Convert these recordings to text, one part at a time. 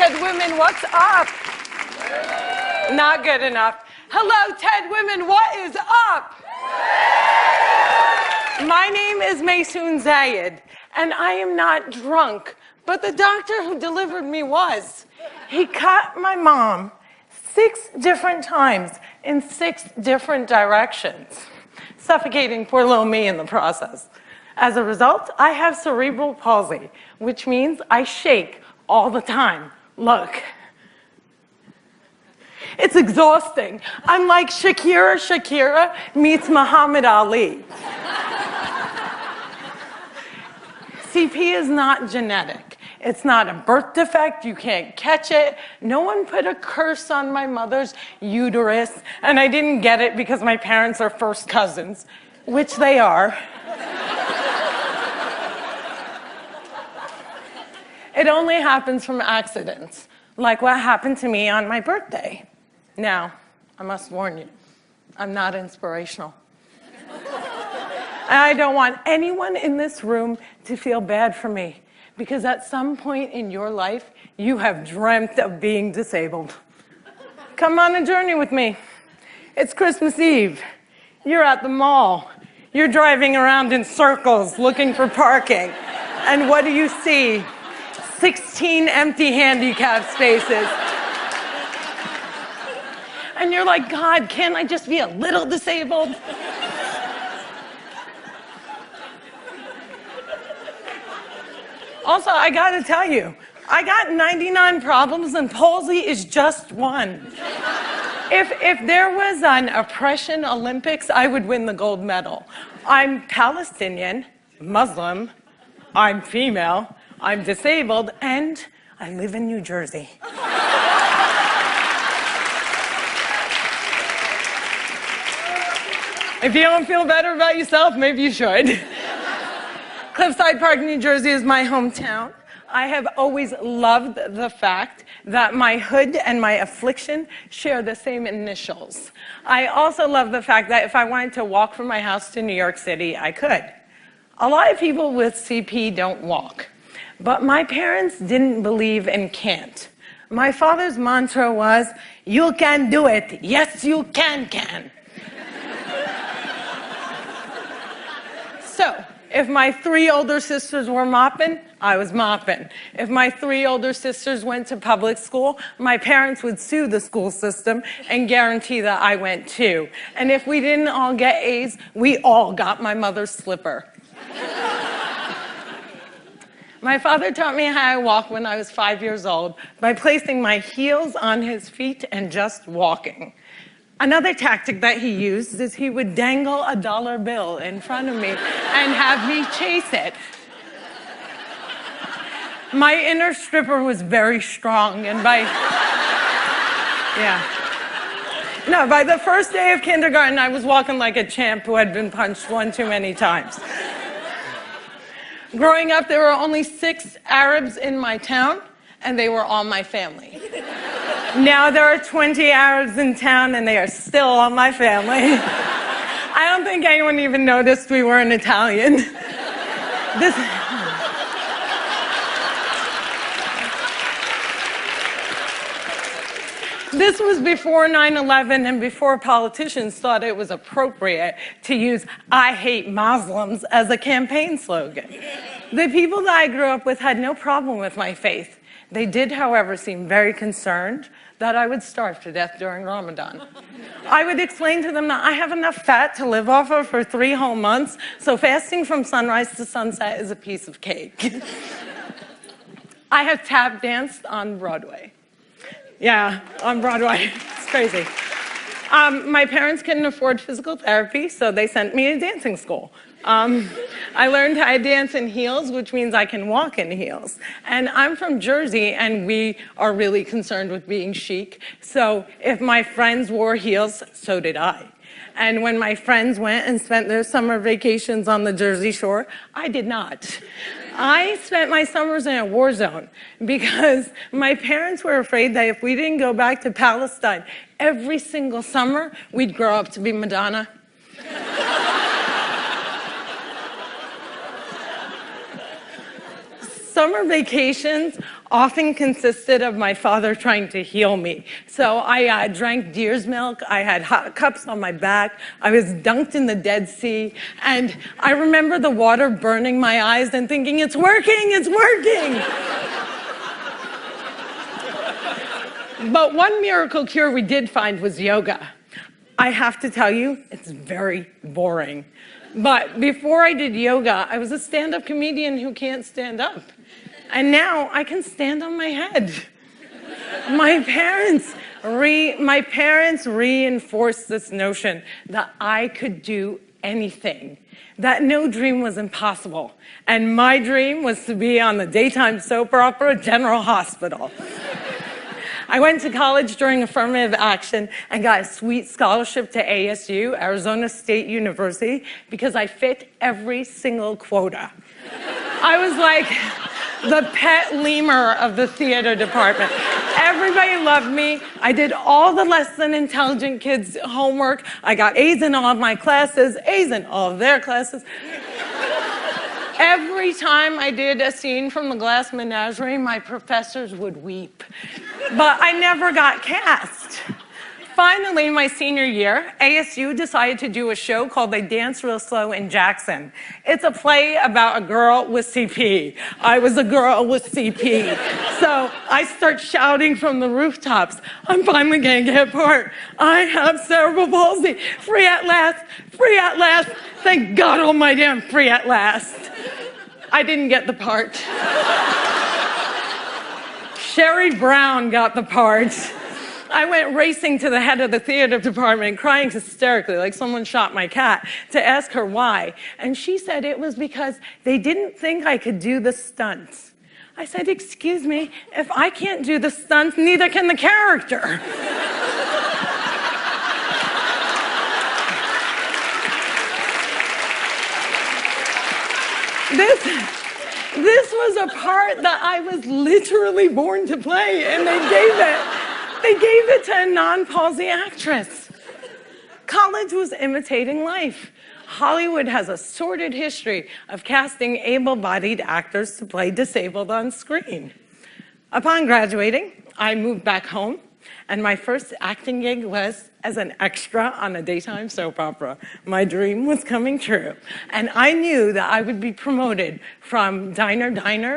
TED women, what's up? Not good enough. Hello, TED women, what is up? My name is Maysoon Zayed, and I am not drunk, but the doctor who delivered me was. He cut my mom 6 different times in 6 different directions, suffocating poor little me in the process. As a result, I have cerebral palsy, which means I shake all the time. Look. It's exhausting. I'm like Shakira meets Muhammad Ali. CP is not genetic. It's not a birth defect. You can't catch it. No one put a curse on my mother's uterus, and I didn't get it because my parents are first cousins, which they are. It only happens from accidents, like what happened to me on my birthday. Now, I must warn you, I'm not inspirational. And I don't want anyone in this room to feel bad for me, because at some point in your life, you have dreamt of being disabled. Come on a journey with me. It's Christmas Eve. You're at the mall. You're driving around in circles looking for parking. And what do you see? 16 empty handicap spaces. And you're like, God, can't I just be a little disabled? Also, I gotta tell you, I got 99 problems and palsy is just one. If there was an oppression Olympics, I would win the gold medal. I'm Palestinian, Muslim, I'm female, I'm disabled, and I live in New Jersey. If you don't feel better about yourself, maybe you should. Cliffside Park, New Jersey is my hometown. I have always loved the fact that my hood and my affliction share the same initials. I also love the fact that if I wanted to walk from my house to New York City, I could. A lot of people with CP don't walk. But my parents didn't believe in can't. My father's mantra was, you can do it. Yes, you can. So, if my 3 older sisters were mopping, I was mopping. If my 3 older sisters went to public school, my parents would sue the school system and guarantee that I went too. And if we didn't all get A's, we all got my mother's slipper. My father taught me how I walk when I was 5 years old by placing my heels on his feet and just walking. Another tactic that he used is he would dangle a dollar bill in front of me and have me chase it. My inner stripper was very strong, and by the first day of kindergarten, I was walking like a champ who had been punched one too many times. Growing up, there were only 6 Arabs in my town, and they were all my family. Now there are 20 Arabs in town, and they are still all my family. I don't think anyone even noticed we weren't Italian. This was before 9/11 and before politicians thought it was appropriate to use "I hate Muslims" as a campaign slogan. The people that I grew up with had no problem with my faith. They did, however, seem very concerned that I would starve to death during Ramadan. I would explain to them that I have enough fat to live off of for 3 whole months, so fasting from sunrise to sunset is a piece of cake. I have tap danced on Broadway. Yeah, on Broadway. It's crazy. My parents couldn't afford physical therapy, so they sent me to dancing school. I learned how to dance in heels, which means I can walk in heels. And I'm from Jersey, and we are really concerned with being chic. So if my friends wore heels, so did I. And when my friends went and spent their summer vacations on the Jersey Shore, I did not. I spent my summers in a war zone because my parents were afraid that if we didn't go back to Palestine every single summer, we'd grow up to be Madonna. Summer vacations often consisted of my father trying to heal me. So I drank deer's milk, I had hot cups on my back, I was dunked in the Dead Sea, and I remember the water burning my eyes and thinking, it's working, it's working! But one miracle cure we did find was yoga. I have to tell you, it's very boring. But before I did yoga, I was a stand-up comedian who can't stand up. And now I can stand on my head. My parents reinforced this notion that I could do anything, that no dream was impossible. And my dream was to be on the daytime soap opera General Hospital. I went to college during affirmative action and got a sweet scholarship to ASU, Arizona State University, because I fit every single quota. I was like the pet lemur of the theater department. Everybody loved me. I did all the less than intelligent kids' homework. I got A's in all of my classes, A's in all of their classes. Every time I did a scene from The Glass Menagerie, my professors would weep. But I never got cast. Finally, my senior year, ASU decided to do a show called They Dance Real Slow in Jackson. It's a play about a girl with CP. I was a girl with CP. So I start shouting from the rooftops, I'm finally gonna get a part. I have cerebral palsy. Free at last, free at last. Thank God almighty I'm free at last. I didn't get the part. Sherry Brown got the part. I went racing to the head of the theater department, crying hysterically like someone shot my cat, to ask her why. And she said it was because they didn't think I could do the stunts. I said, excuse me, if I can't do the stunts, neither can the character. This was a part that I was literally born to play, and they gave it to a non-palsy actress. College was imitating life. Hollywood has a sordid history of casting able-bodied actors to play disabled on screen. Upon graduating, I moved back home, and my first acting gig was as an extra on a daytime soap opera. My dream was coming true. And I knew that I would be promoted from diner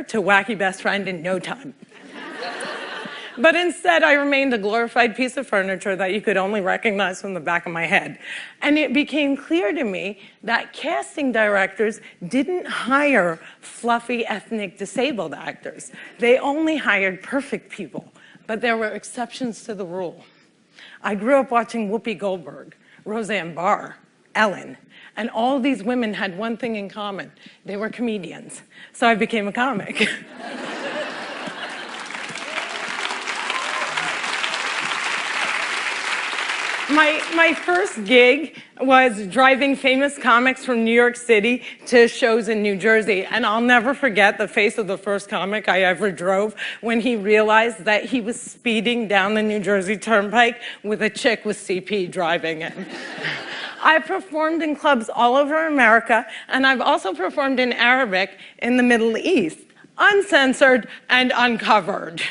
to wacky best friend in no time. But instead, I remained a glorified piece of furniture that you could only recognize from the back of my head. And it became clear to me that casting directors didn't hire fluffy ethnic disabled actors. They only hired perfect people. But there were exceptions to the rule. I grew up watching Whoopi Goldberg, Roseanne Barr, Ellen, and all these women had one thing in common. They were comedians. So I became a comic. My first gig was driving famous comics from New York City to shows in New Jersey. And I'll never forget the face of the first comic I ever drove when he realized that he was speeding down the New Jersey Turnpike with a chick with CP driving him. I performed in clubs all over America, and I've also performed in Arabic in the Middle East, uncensored and uncovered.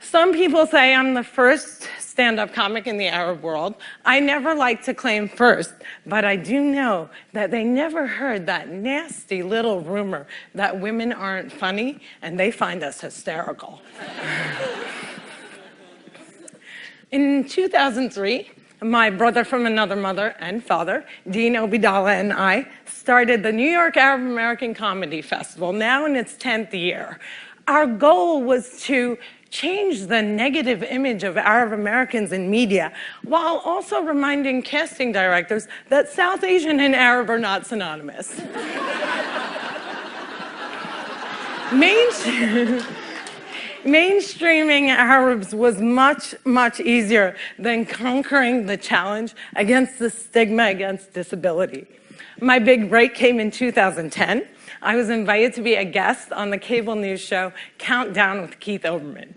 Some people say I'm the first stand-up comic in the Arab world. I never like to claim first, but I do know that they never heard that nasty little rumor that women aren't funny and they find us hysterical. In 2003, my brother from another mother and father, Dean Obidala, and I started the New York Arab American Comedy Festival, now in its 10th year. Our goal was to change the negative image of Arab Americans in media, while also reminding casting directors that South Asian and Arab are not synonymous. Mainstreaming Arabs was much, much easier than conquering the challenge against the stigma against disability. My big break came in 2010. I was invited to be a guest on the cable news show Countdown with Keith Olbermann.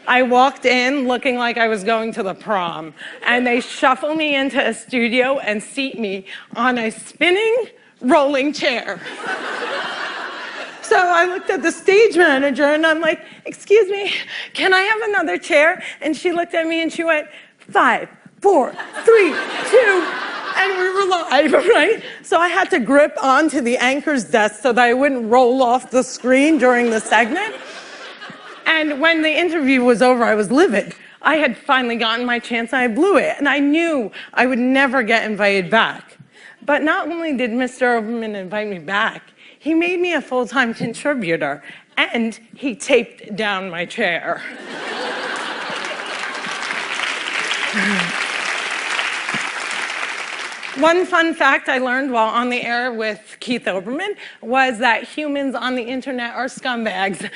I walked in looking like I was going to the prom, and they shuffle me into a studio and seat me on a spinning rolling chair. So I looked at the stage manager and I'm like, excuse me, can I have another chair? And she looked at me and she went, 5, 4, 3, 2, and we were live, right? So I had to grip onto the anchor's desk so that I wouldn't roll off the screen during the segment. And when the interview was over, I was livid. I had finally gotten my chance and I blew it. And I knew I would never get invited back. But not only did Mr. Oberman invite me back, he made me a full-time contributor and he taped down my chair. One fun fact I learned while on the air with Keith Olbermann was that humans on the internet are scumbags.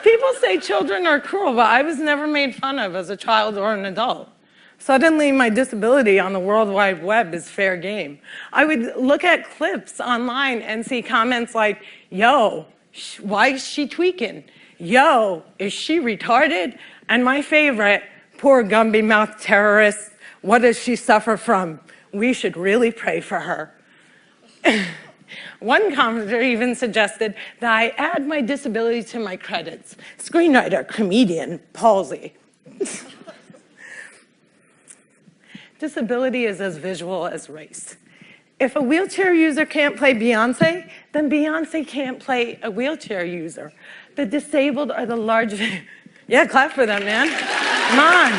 People say children are cruel, but I was never made fun of as a child or an adult. Suddenly, my disability on the World Wide Web is fair game. I would look at clips online and see comments like, yo, why is she tweaking? Yo, is she retarded? And my favorite, poor Gumby-mouthed terrorist, what does she suffer from? We should really pray for her. One commenter even suggested that I add my disability to my credits. Screenwriter, comedian, palsy. Disability is as visual as race. If a wheelchair user can't play Beyonce, then Beyonce can't play a wheelchair user. The disabled are the largest... Yeah, clap for them, man. Come on.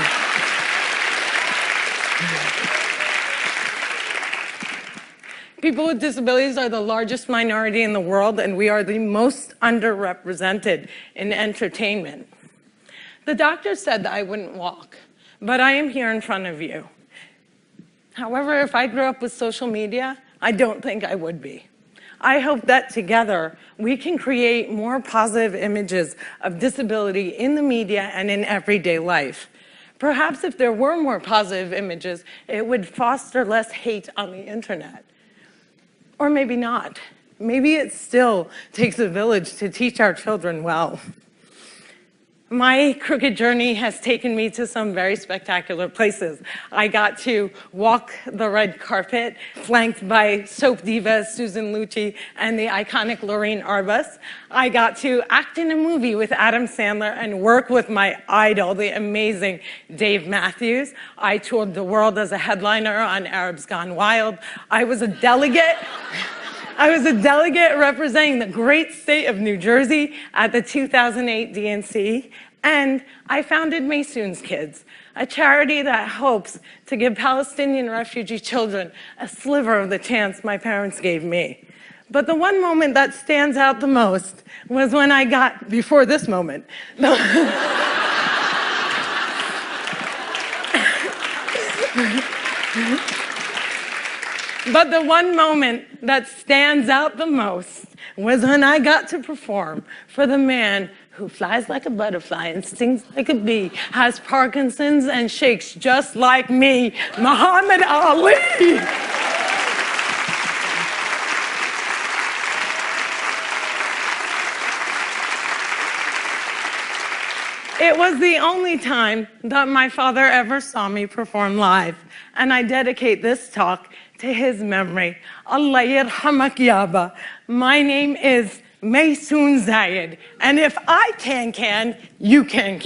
People with disabilities are the largest minority in the world, and we are the most underrepresented in entertainment. The doctor said that I wouldn't walk, but I am here in front of you. However, if I grew up with social media, I don't think I would be. I hope that together we can create more positive images of disability in the media and in everyday life. Perhaps if there were more positive images, it would foster less hate on the internet. Or maybe not. Maybe it still takes a village to teach our children well. My crooked journey has taken me to some very spectacular places. I got to walk the red carpet, flanked by soap diva Susan Lucci and the iconic Lorraine Arbus. I got to act in a movie with Adam Sandler and work with my idol, the amazing Dave Matthews. I toured the world as a headliner on Arabs Gone Wild. I was a delegate representing the great state of New Jersey at the 2008 DNC, and I founded Maysoon's Kids, a charity that hopes to give Palestinian refugee children a sliver of the chance my parents gave me. But the one moment that stands out the most was when I got, before this moment, but the one moment that stands out the most was when I got to perform for the man who flies like a butterfly and stings like a bee, has Parkinson's and shakes just like me, Muhammad Ali. It was the only time that my father ever saw me perform live, and I dedicate this talk to his memory. Allah yarhamak yaba. My name is Maysoon Zayed, and if I can, you can.